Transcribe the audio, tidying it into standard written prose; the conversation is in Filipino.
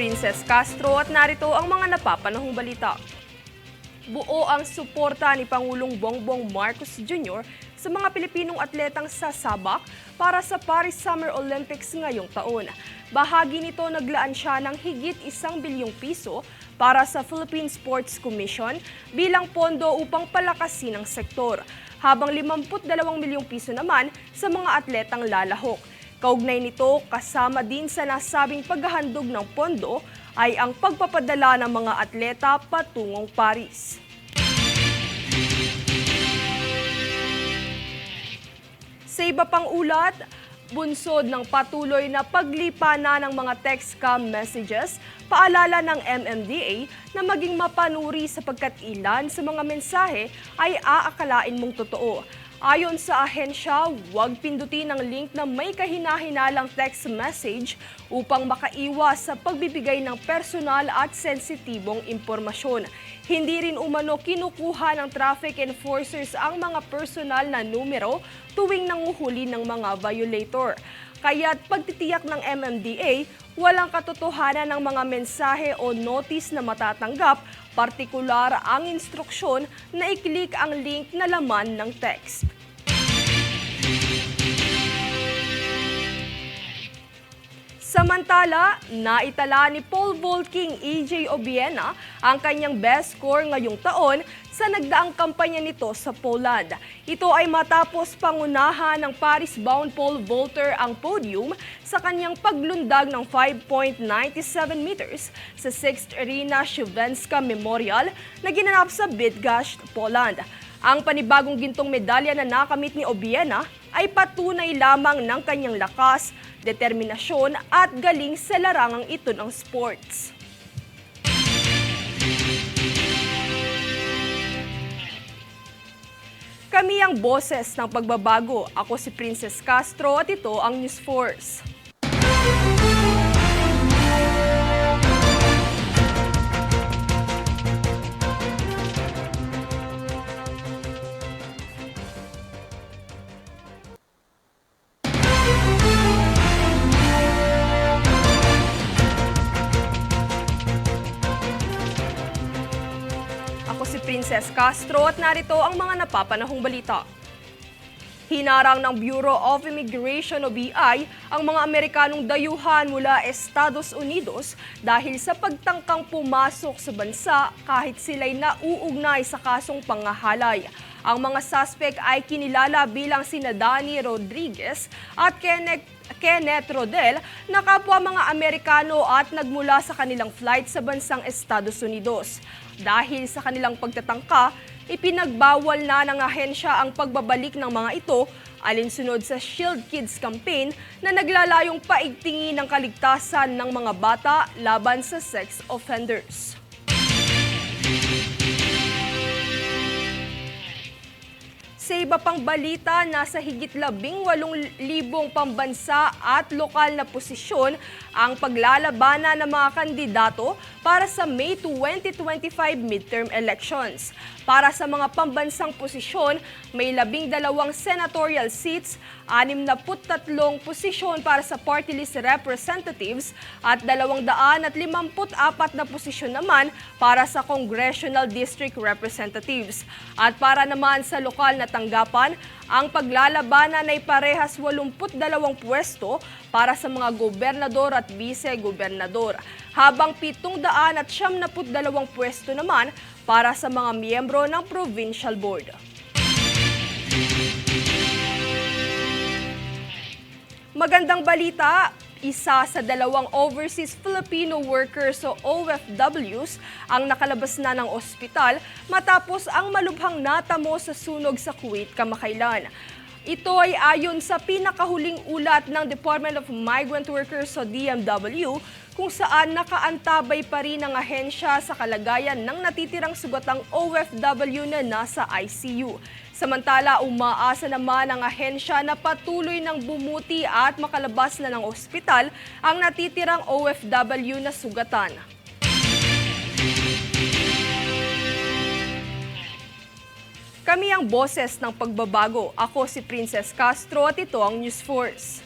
Princess Castro at narito ang mga napapanahong balita. Buo ang suporta ni Pangulong Bongbong Marcos Jr. sa mga Pilipinong atletang sasabak para sa Paris Summer Olympics ngayong taon. Bahagi nito naglaan siya ng higit 1 bilyong piso para sa Philippine Sports Commission bilang pondo upang palakasin ang sektor, habang 52 milyong piso naman sa mga atletang lalahok. Kaugnay nito, kasama din sa nasabing paghahandog ng pondo ay ang pagpapadala ng mga atleta patungong Paris. Sa iba pang ulat, bunsod ng patuloy na paglipanan ng mga text-scam messages, paalala ng MMDA na maging mapanuri sapagkat ilan sa mga mensahe ay aakalain mong totoo. Ayon sa ahensya, huwag pindutin ang link na may kahinahinalang text message upang makaiwas sa pagbibigay ng personal at sensitibong impormasyon. Hindi rin umano kinukuha ng traffic enforcers ang mga personal na numero tuwing nanguhuli ng mga violator. Kaya't pagtitiyak ng MMDA, walang katotohanan ng mga mensahe o notice na matatanggap, partikular ang instruksyon na i-click ang link na laman ng text. Samantala, naitala ni pole vaulting EJ Obiena ang kanyang best score ngayong taon sa nagdaang kampanya nito sa Poland. Ito ay matapos pangunahan ng Paris-bound pole vaulter ang podium sa kanyang paglundag ng 5.97 meters sa 6th Arena Szywenska Memorial na ginanap sa Bydgoszcz, Poland. Ang panibagong gintong medalya na nakamit ni Obiena ay patunay lamang ng kanyang lakas, determinasyon at galing sa larangang ito ng sports. Kami ang boses ng pagbabago. Ako si Princess Castro at ito ang News Force. Ako si Princess Castro at narito ang mga napapanahong balita. Hinarang ng Bureau of Immigration o BI ang mga Amerikanong dayuhan mula Estados Unidos dahil sa pagtangkang pumasok sa bansa kahit sila'y nauugnay sa kasong pangahalay. Ang mga suspect ay kinilala bilang sina Danny Rodriguez at Kenneth Rodel na kapwa mga Amerikano at nagmula sa kanilang flight sa bansang Estados Unidos. Dahil sa kanilang pagtatangka, ipinagbawal na ng ahensya ang pagbabalik ng mga ito alinsunod sa Shield Kids campaign na naglalayong paigtingin ang kaligtasan ng mga bata laban sa sex offenders. Sa iba pang balita, nasa higit 18,000 pambansa at lokal na posisyon ang paglalabanan ng mga kandidato para sa May 2025 midterm elections. Para sa mga pambansang posisyon, may 12 senatorial seats, 63 posisyon para sa party list representatives at 254 na posisyon naman para sa congressional district representatives. At para naman sa lokal na tanggapan, ang paglalabanan ay parehas 82 pwesto para sa mga gobernador at vice-gobernador, habang 772 pwesto naman para sa mga miyembro ng provincial board. Magandang balita, isa sa 2 overseas Filipino workers o OFWs ang nakalabas na ng ospital matapos ang malubhang natamo sa sunog sa Kuwait kamakailan. Ito ay ayon sa pinakahuling ulat ng Department of Migrant Workers o DMW, kung saan nakaantabay pa rin ang ahensya sa kalagayan ng natitirang sugatang OFW na nasa ICU. Samantala, umaasa naman ang ahensya na patuloy ng bumuti at makalabas na ng ospital ang natitirang OFW na sugatan. Kami ang boses ng pagbabago. Ako si Princess Castro at ito ang News Force.